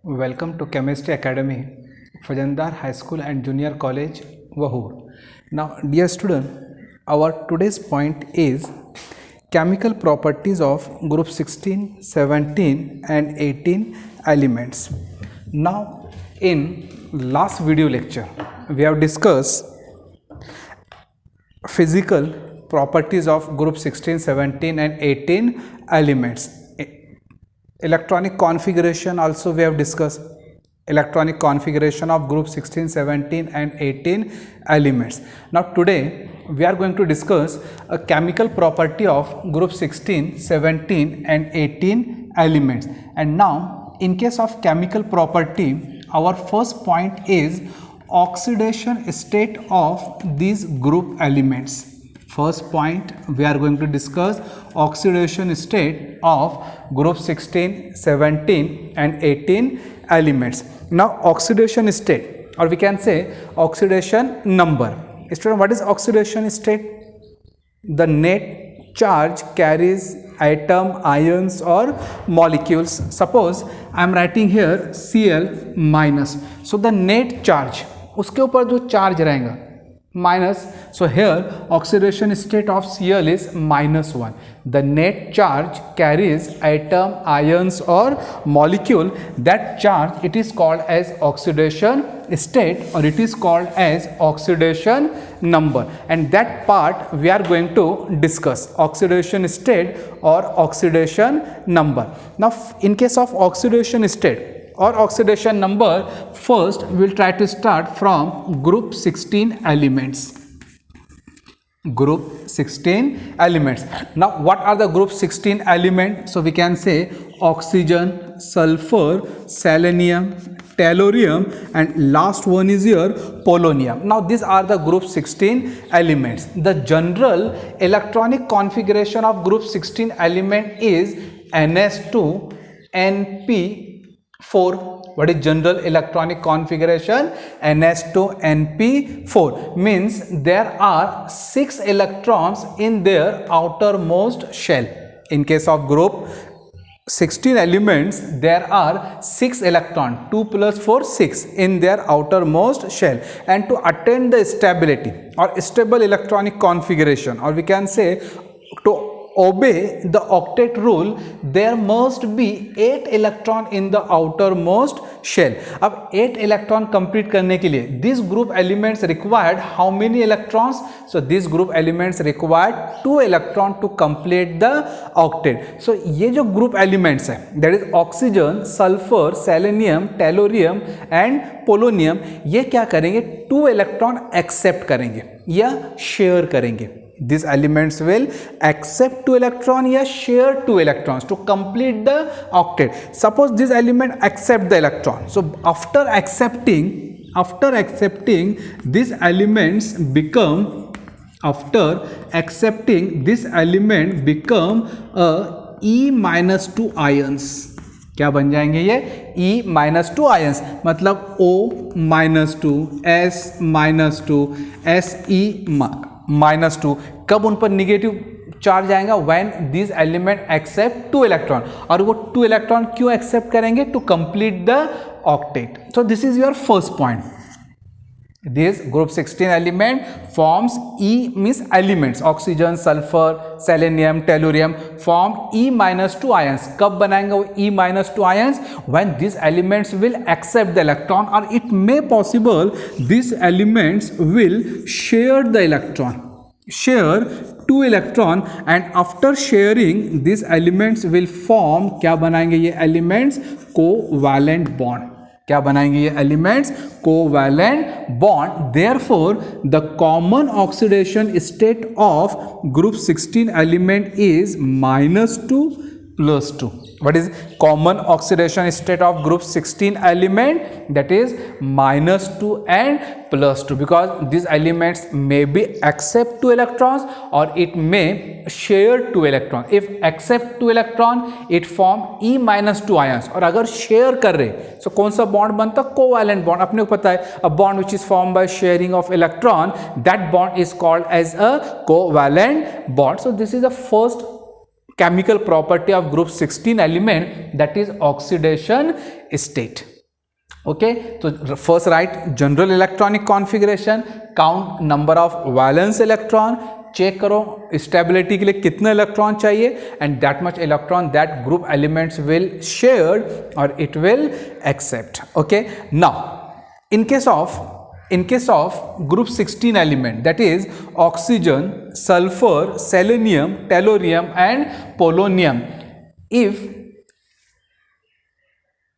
Welcome to Chemistry Academy, Fajandar High School and Junior College, Wahur. Now, dear student, our today's point is chemical properties of group 16, 17 and 18 elements. Now, in last video lecture, we have discussed physical properties of group 16, 17 and 18 elements. Electronic configuration also we have discussed. Electronic configuration of group 16, 17 and 18 elements. Now today we are going to discuss a chemical property of group 16, 17 and 18 elements. And now in case of chemical property, our first point is oxidation state of these group elements. First point we are going to discuss oxidation state of group 16, 17 and 18 elements. Now oxidation state, or we can say oxidation number. Student, what is oxidation state? The net charge carries atom, ions or molecules. Suppose I am writing here Cl minus. So the net charge, उसके ऊपर जो charge रहेगा minus, so here oxidation state of Cl is -1. The net charge carries atom, ions or molecule. That charge it is called as oxidation state, or it is called as oxidation number, and that part we are going to discuss, oxidation state or oxidation number. Now in case of oxidation state or oxidation number, first we will try to start from group 16 elements. Group 16 elements. Now what are the group 16 elements? So we can say oxygen, sulfur, selenium, tellurium, and last one is your polonium. Now these are the group 16 elements. The general electronic configuration of group 16 element is NS2 NP4. What is general electronic configuration? NS2 NP4 means there are 6 electrons in their outermost shell. In case of group 16 elements, there are 6 electrons, 2 plus 4, 6 in their outermost shell. And to attain the stability or stable electronic configuration, or we can say to obey the octet rule, there must be 8 electron in the outermost shell. अब 8 electron complete करने के लिए these group elements required how many electrons? So these group elements required 2 electron to complete the octet. So ये जो group elements है, that is oxygen, sulfur, selenium, tellurium and polonium, ये क्या करेंगे? 2 electron accept करेंगे या share करेंगे. These elements will accept 2 electrons या share 2 electrons to complete the octet. Suppose this element accept the electron. So after accepting these elements become E-2 ions. क्या बन जाएंगे ये? E-2 ions, मतलब O-2, S-2, Se-2. कब उन पर निगेटिव चार्ज आएगा? When this element accept 2 electron. और वो 2 इलेक्ट्रॉन क्यों एक्सेप्ट करेंगे? To complete the octet. So this is your first point. This group 16 element forms E means elements, oxygen, sulfur, selenium, tellurium form E-2 ions. कब बनाएंगे वो E-2 ions? When these elements will accept the electron, or it may possible these elements will share the electron, share 2 electron, and after sharing these elements will form, क्या बनाएंगे ये elements? Covalent bond. क्या बनाएंगे ये elements? Covalent bond. Therefore the common oxidation state of group 16 element is -2 + 2. What is common oxidation state of group 16 element? That is -2 and +2, because these elements may be accept 2 electrons or it may share 2 electrons. If accept 2 electron, it form E-2 ions. और अगर share कर रहे, so कौन सा bond बनता? Covalent bond. अपने को पता है, a bond which is formed by sharing of electron, that bond is called as a covalent bond. So this is the first chemical property of group 16 element, that is oxidation state. Okay, तो first write general electronic configuration, count number of valence electron, check करो stability के लिए कितने electron चाहिए, and that much electron that group elements will shared और it will accept. Okay, now in case of group 16 element, that is oxygen, sulfur, selenium, tellurium and polonium, if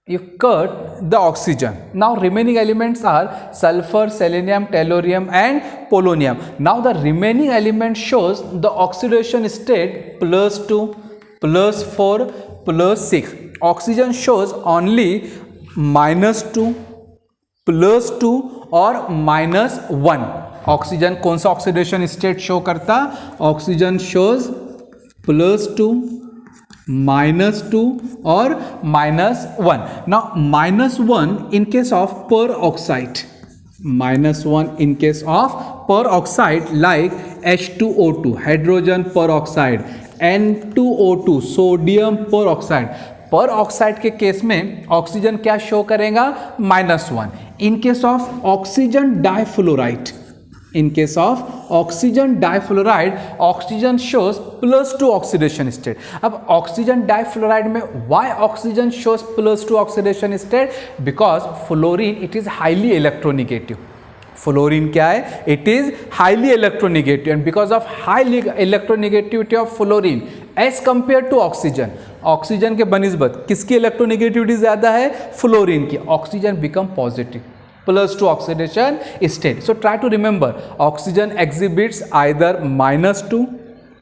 you cut the oxygen, now remaining elements are sulfur, selenium, tellurium and polonium. Now the remaining element shows the oxidation state +2, +4, +6. Oxygen shows only -2, +2 और -1. Oxygen कौन सा oxidation state show करता? Oxygen shows +2, -2 और -1. Now -1 in case of peroxide, -1 in case of peroxide like H2O2 hydrogen peroxide, N2O2 sodium peroxide. Peroxide के case में oxygen क्या show करेगा? -1. In case of oxygen difluoride, in case of oxygen difluoride oxygen shows +2 oxidation state. अब oxygen difluoride में why oxygen shows +2 oxidation state? Because fluorine it is highly electronegative. Fluorine क्या है? It is highly electronegative, and because of highly electronegativity of fluorine as compare to oxygen, oxygen के बनिस्बत किसकी electronegativity ज्यादा है? Fluorine की. Oxygen become positive, +2 oxidation state. So try to remember oxygen exhibits either -2,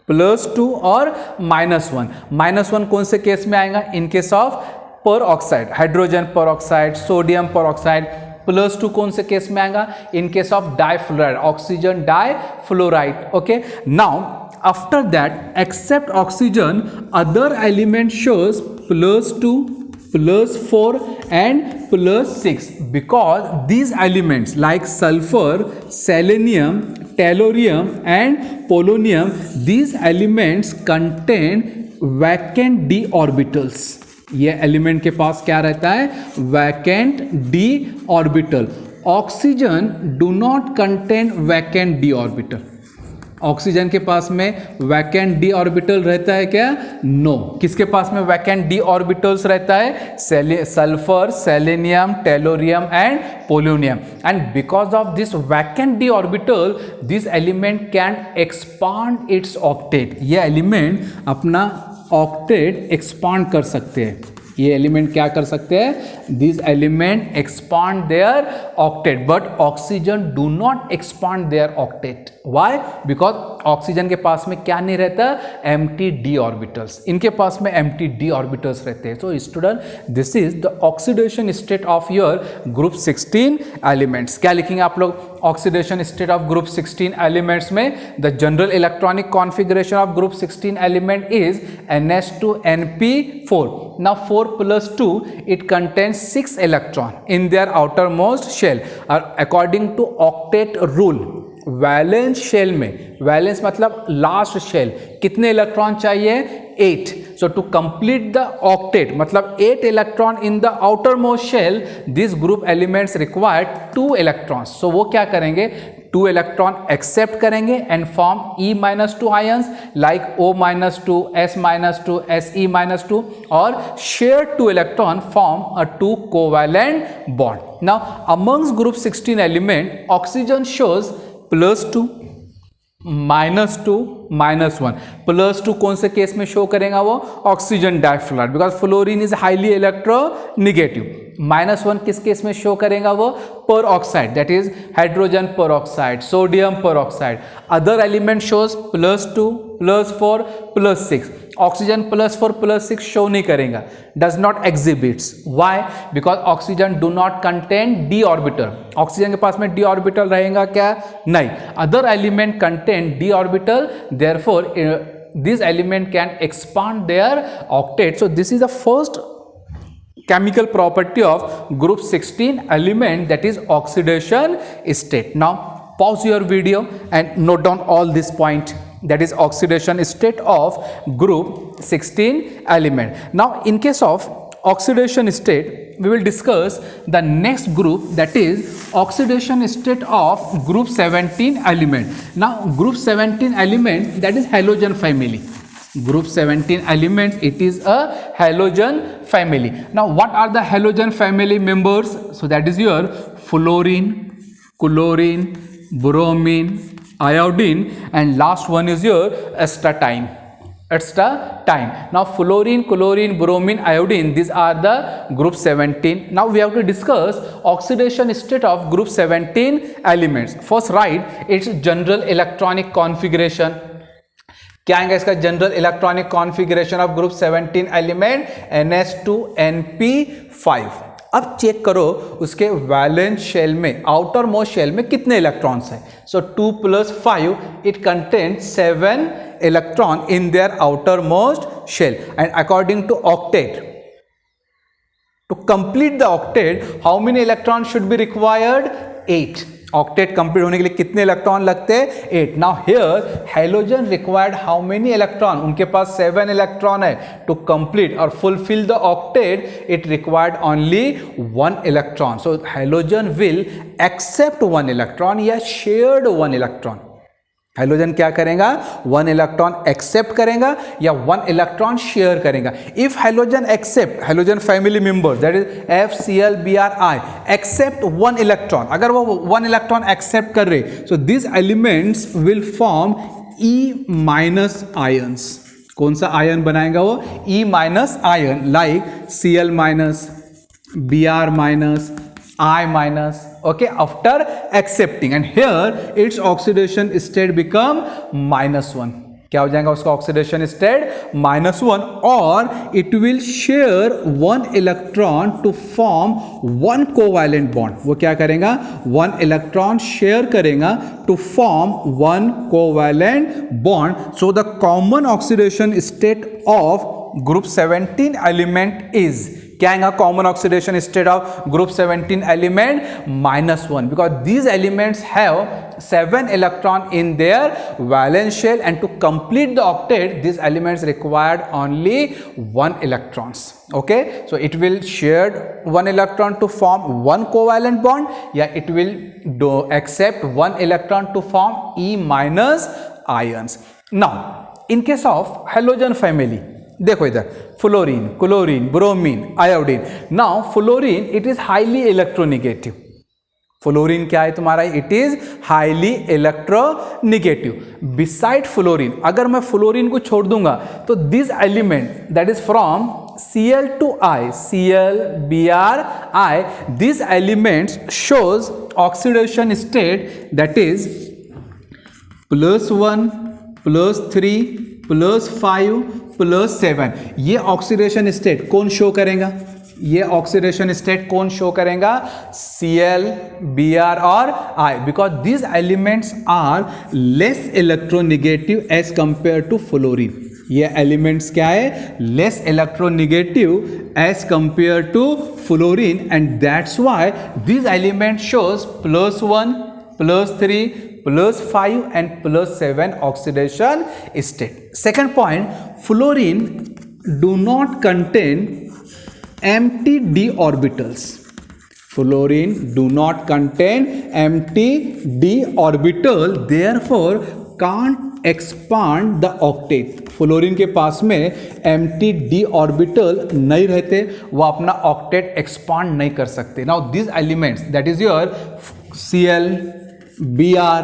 +2 और -1. -1 कौन से केस में आएगा? In case of peroxide, hydrogen peroxide, sodium peroxide. +2 कौन से केस में आएगा? In case of difluoride, oxygen difluoride. Okay, now after that except oxygen other element shows +2, +4 and +6 because these elements like sulfur, selenium, tellurium and polonium, these elements contain vacant d orbitals. ये element के पास क्या रहता है? Vacant d orbital. Oxygen do not contain vacant d orbital. Oxygen के पास में vacant d orbital रहता है क्या? नो. किसके पास में वैकेंट डी ऑर्बिटल्स रहता है? Sulphur, selenium, tellurium and polonium. And because of this vacant d orbital this element can expand its octet. ये एलिमेंट अपना ऑक्टेट एक्सपांड कर सकते हैं. ये एलिमेंट क्या कर सकते हैं? This element expand their octet, but oxygen do not expand their octet. Why? Because oxygen के पास में क्या नहीं रहता? Empty d orbitals. इनके पास में एम्प्टी डी ऑर्बिटल्स रहते हैं. So student, this is the oxidation state of your group 16 elements. क्या लिखेंगे आप लोग? Oxidation state of group 16 elements में the general electronic configuration of group 16 element is NH2NP4. Now 4 + 2 it contains 6 electron in their outermost shell. According to octet rule, valence shell में, valence मतलब last shell, कितने electron चाहिए? 8. So to complete the octet मतलब 8 electron in the outermost shell, this group elements require 2 electrons. So वो क्या करेंगे? 2 electron accept करेंगे and form E-2 ions like O-2, S-2, Se-2 और share 2 electron form a 2 covalent bond. Now amongst group 16 element oxygen shows +2, -2, -1. +2 कौन से case में show करेगा? वो oxygen difluoride, because fluorine is highly electronegative. -1 किस केस में शो करेगा? वो peroxide, that is hydrogen peroxide, sodium peroxide. Other element shows +2, +4, +6. Oxygen +4, +6 show नहीं करेगा, does not exhibits. Why? Because oxygen do not contain D orbital. Oxygen के पास में डी ऑर्बिटल रहेगा क्या? नहीं. Other element contain D orbital, therefore this element can expand their octet. So this is the first chemical property of group 16 element, that is oxidation state. Now pause your video and note down all this point, that is oxidation state of group 16 element. Now in case of oxidation state, we will discuss the next group, that is oxidation state of group 17 element. Now group 17 element, that is halogen family. Group 17 elements, it is a halogen family. Now what are the halogen family members? So that is your fluorine, chlorine, bromine, iodine, and last one is your astatine. Now fluorine, chlorine, bromine, iodine, these are the group 17. Now we have to discuss oxidation state of group 17 elements. First write its general electronic configuration. क्या आएगा इसका general electronic configuration of group 17 element NH2NP5. अब check करो उसके valence shell में, outer most shell में कितने electrons हैं. So 2 + 5 it contains 7 electron in their outer most shell. And according to octet, to complete the octet how many electron should be required? 8. Octet complete होने के लिए कितने electron लगते हैं? 8. Now here halogen required how many electron? उनके पास 7 electron है. To complete और fulfil the octet it required only 1 electron. So halogen will accept 1 electron या शेयर्ड 1 इलेक्ट्रॉन. हैलोजन क्या करेगा? 1 इलेक्ट्रॉन एक्सेप्ट करेगा या 1 इलेक्ट्रॉन शेयर करेगा. If halogen accept, halogen family members that is FCl, Bri accept 1 electron, अगर वो 1 electron accept कर रहे, so this elements will form E- ions. कौन सा आयन बनाएगा वो? E- ion, like Cl-, Br-, I-, okay, after accepting, and here its oxidation state become -1. क्या हो जाएगा उसका ऑक्सीडेशन स्टेट? -1. और it will share 1 electron to form 1 covalent bond. वो क्या करेगा? 1 इलेक्ट्रॉन शेयर करेगा to form 1 covalent bond. So the common oxidation state of group 17 element is, क्या आएगा common oxidation state of group 17 element? -1, because these elements have 7 electron in their valence shell, and to complete the octet this elements required only 1 electrons. Okay, so it will share 1 electron to form 1 covalent bond, या it will accept 1 electron to form E- ions. Now in case of halogen family, देखो इधर fluorine, chlorine, bromine, iodine. Now fluorine it is highly electronegative. Fluorine क्या है तुम्हारा? It is highly electronegative. Beside fluorine, अगर मैं fluorine को छोड़ दूंगा तो this element that is from Cl to I, Cl, Br, I, these elements shows oxidation state that is +1, +3, +5, +7. ये ऑक्सीडेशन स्टेट कौन शो करेगा? ये ऑक्सीडेशन स्टेट कौन शो करेगा? Cl, Br और I, because these elements are less electronegative as compared to fluorine. ये elements क्या है? Less electronegative as compare to fluorine, and that's why this element shows +1, +3, +5 and +7 oxidation state. Second point, fluorine do not contain empty d orbitals. Fluorine do not contain empty d orbital, therefore can't expand the octet. Fluorine के पास में empty d orbital नहीं रहते, वो अपना octet expand नहीं कर सकते. Now these elements, that is your Cl, Br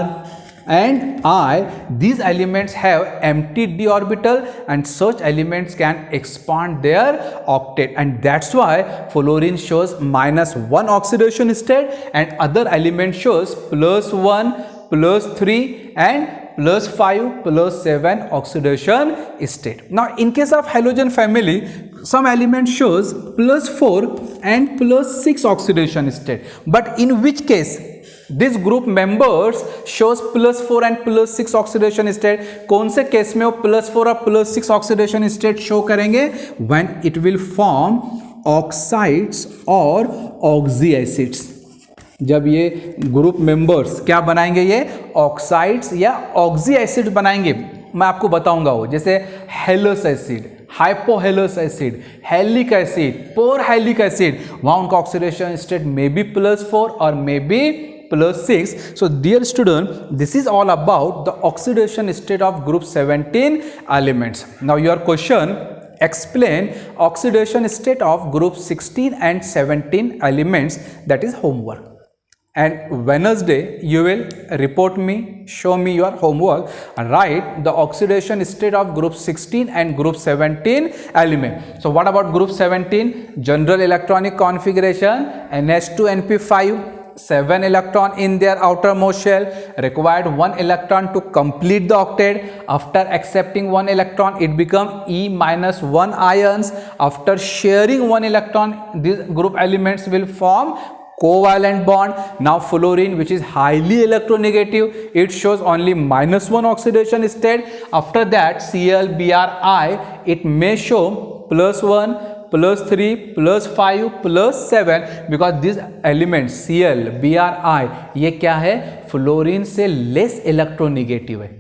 and I, these elements have empty d orbital, and such elements can expand their octet, and that's why fluorine shows -1 oxidation state and other element shows +1, +3 and +5, +7 oxidation state. Now in case of halogen family, some element shows +4 and +6 oxidation state, but in which case this group members shows +4 and +6 oxidation state. कौन से case में वो +4 और +6 oxidation state show करेंगे? when it will form oxides और oxy acids. जब ये group members क्या बनाएंगे? ये ऑक्साइड्स या ऑक्सी एसिड बनाएंगे. मैं आपको बताऊंगा वो, जैसे हेलस एसिड, हाइपोहेलस एसिड, हेलिक एसिड, पोर हेलिक एसिड, वहाँ उनका ऑक्सीडेशन स्टेट मे बी +4 और may be +6. So dear student, this is all about the oxidation state of group 17 elements. Now your question, explain oxidation state of group 16 and 17 elements. That is homework. And Wednesday you will report me, show me your homework, write the oxidation state of group 16 and group 17 element. So what about group 17? General electronic configuration, NH2NP5, 7 electron in their outermost shell, required 1 electron to complete the octet. After accepting 1 electron, it becomes E-1 ions. After sharing 1 electron, these group elements will form covalent bond. Now fluorine, which is highly electronegative, it shows only -1 oxidation state. After that, Cl, Bri, it may show +1, +3, +5, +7, because these elements Cl, Bri, ये क्या है, fluorine से less electronegative है.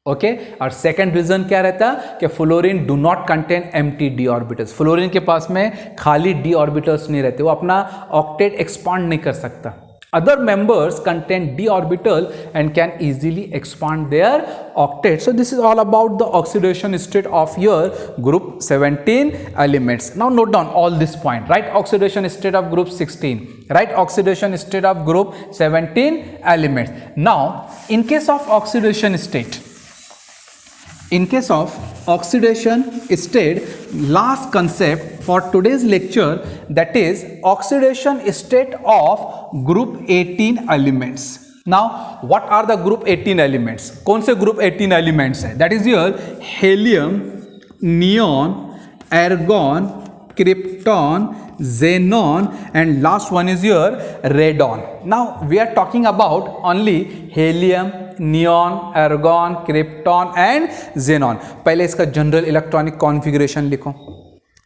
Okay और second reason क्या रहता कि fluorine do not contain empty d orbitals. Fluorine के पास में खाली डी ऑर्बिटल्स नहीं रहते, वो अपना ऑक्टेट एक्सपांड नहीं कर सकता. Other members contain D orbital and can easily expand their octet. So this is all about the oxidation state of your group 17 elements. Now note down all this point. Write oxidation state of group 16, write oxidation state of group 17 elements. Now in case of oxidation state, in case of oxidation state, last concept for today's lecture, that is oxidation state of group 18 elements. Now what are the group 18 elements? कौन से group 18 elements है? That is your helium, neon, argon, krypton, xenon, and last one is your radon. Now we are talking about only helium, neon, argon, krypton and xenon. पहले इसका general electronic configuration लिखो.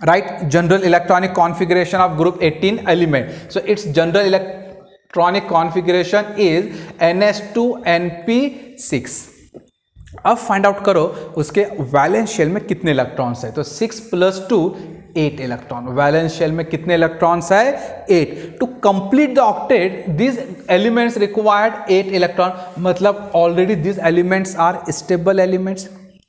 Right, general electronic configuration of group 18 element. So its general electronic configuration is NH2NP6. अब find out करो उसके valence shell में कितने electrons है. तो 6 + 2 8 इलेक्ट्रॉन. वैलेंस शेल में कितने इलेक्ट्रॉन्स है? 8. To complete the octet this elements required 8 electron. मतलब already this elements are stable elements.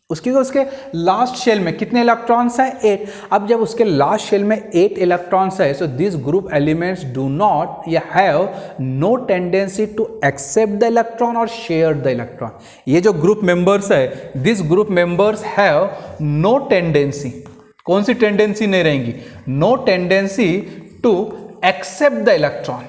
उसके लास्ट शेल में कितने इलेक्ट्रॉन्स है? 8. अब जब उसके लास्ट शेल में 8 इलेक्ट्रॉन्स है, so this group elements do not या have no tendency to accept the electron और शेयर द इलेक्ट्रॉन. ये जो ग्रुप मेंबर्स है, this group members have no tendency. कौन सी टेंडेंसी नहीं रहेंगी? No tendency to accept the electron,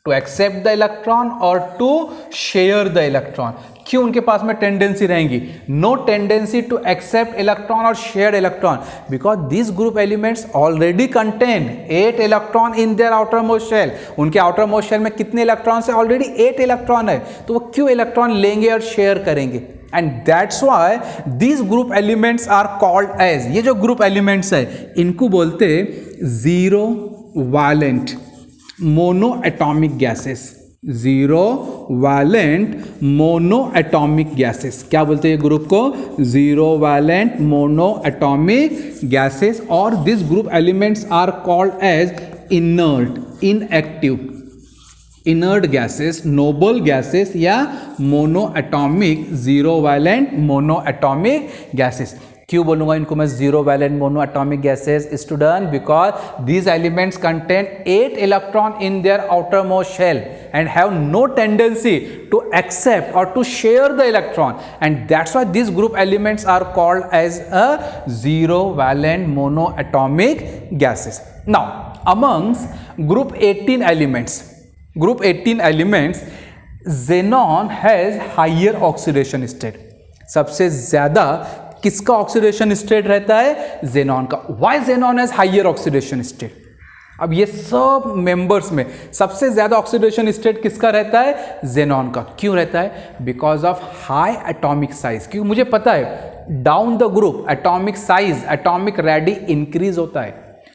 to accept the electron और टू शेयर द इलेक्ट्रॉन. क्यों उनके पास में टेंडेंसी रहेंगी? No tendency to accept electron और share electron, because this group elements already contain 8 electron in their outer most shell. उनके outer most shell में कितने इलेक्ट्रॉन है? ऑलरेडी 8 इलेक्ट्रॉन है. तो वो क्यों इलेक्ट्रॉन लेंगे और शेयर करेंगे? And that's why these group elements are called as, ये जो ग्रुप एलिमेंट्स है इनको बोलते zero valent monoatomic gases. Zero valent monoatomic gases क्या बोलते हैं ग्रुप को? Zero valent monoatomic gases. और this group elements are called as inert, inactive, inert gases, noble gases या monoatomic, zero valent monoatomic gases. क्यों बोलूंगा इनको मैं zero valent monoatomic gases student? Because these elements contain 8 electron in their outer most shell and have no tendency to accept or to share the electron, and that's why these group elements are called as a zero valent monoatomic gases. Now amongst group 18 elements xenon has higher oxidation state. सबसे ज्यादा किसका oxidation state रहता है? xenon का. Why xenon has higher oxidation state? अब ये सब members में सबसे ज्यादा ऑक्सीडेशन स्टेट किसका रहता है? xenon का. क्यों रहता है? Because of high atomic size. क्यों? मुझे पता है down the group atomic size, atomic ready increase होता है.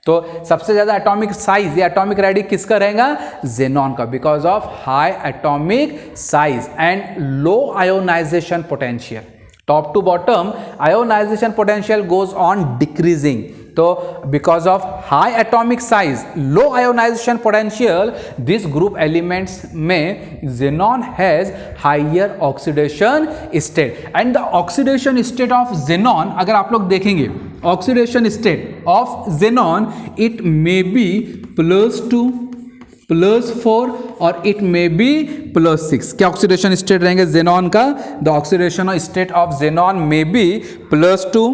तो सबसे ज्यादा एटॉमिक साइज या एटॉमिक रेडी किसका रहेगा? xenon का. Because of high atomic size and low ionization potential. top to bottom, ionization potential goes on decreasing. So because of high atomic size, low ionization potential, this group elements में xenon has higher oxidation state. And the oxidation state of xenon, अगर आप लोग देखेंगे oxidation state of xenon, it may be +2, +4 और it may be +6. क्या oxidation state रहेंगे xenon का? The oxidation state of xenon may be +2,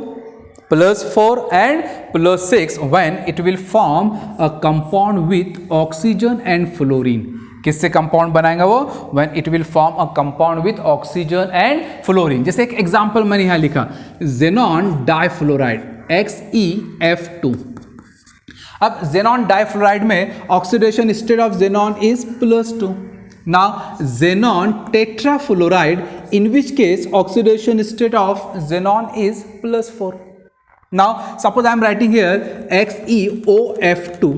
+4 and +6 when it will form a compound with oxygen and fluorine. किससे compound बनाएगा वो? When it will form a compound with oxygen and fluorine. जैसे एक example मैंने यहाँ लिखा, xenon difluoride XeF2. अब xenon difluoride में oxidation state of xenon is +2. Now xenon tetrafluoride, in which case oxidation state of xenon is +4. Now suppose I am writing here XeOF2.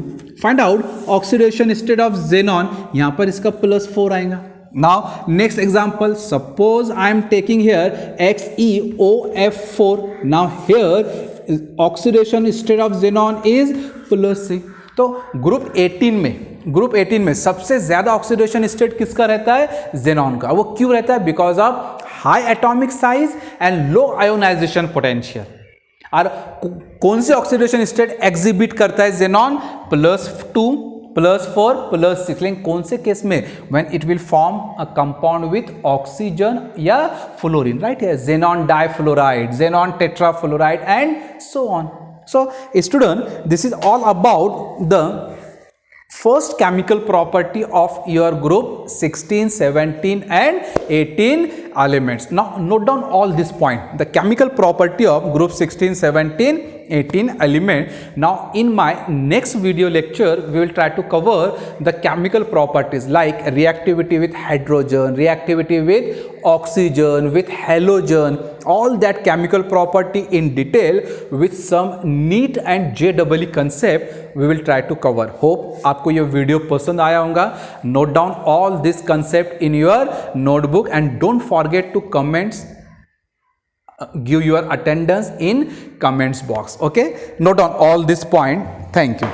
Find out oxidation state of xenon. यहाँ पर इसका +4 आएगा. Now next example, suppose I am taking here XeOF4. Now here oxidation state of xenon is +6. तो group 18 में सबसे ज्यादा oxidation state किसका रहता है? xenon का. वो क्यों रहता है? Because of high atomic size and low ionization potential. और कौन सी ऑक्सीडेशन स्टेट एग्जिबिट करता है xenon? +2, +4, +6. लेकिन कौन से केस में? When it will form a compound with oxygen या फ्लोरीन. राइट है, xenon difluoride, xenon tetrafluoride and so on. So student, this is all about the first chemical property of your group 16, 17 and 18 elements. Now note down all this point, the chemical property of group 16, 17, 18 element. Now in my next video lecture we will try to cover the chemical properties like reactivity with hydrogen, reactivity with oxygen, with halogen, all that chemical property in detail with some neat and JEE concept we will try to cover. Hope आपको ये video पसंद आया होगा. Note down all this concept in your notebook and don't forget to comments. Give your attendance in comments box. Okay, note down all this point. Thank you.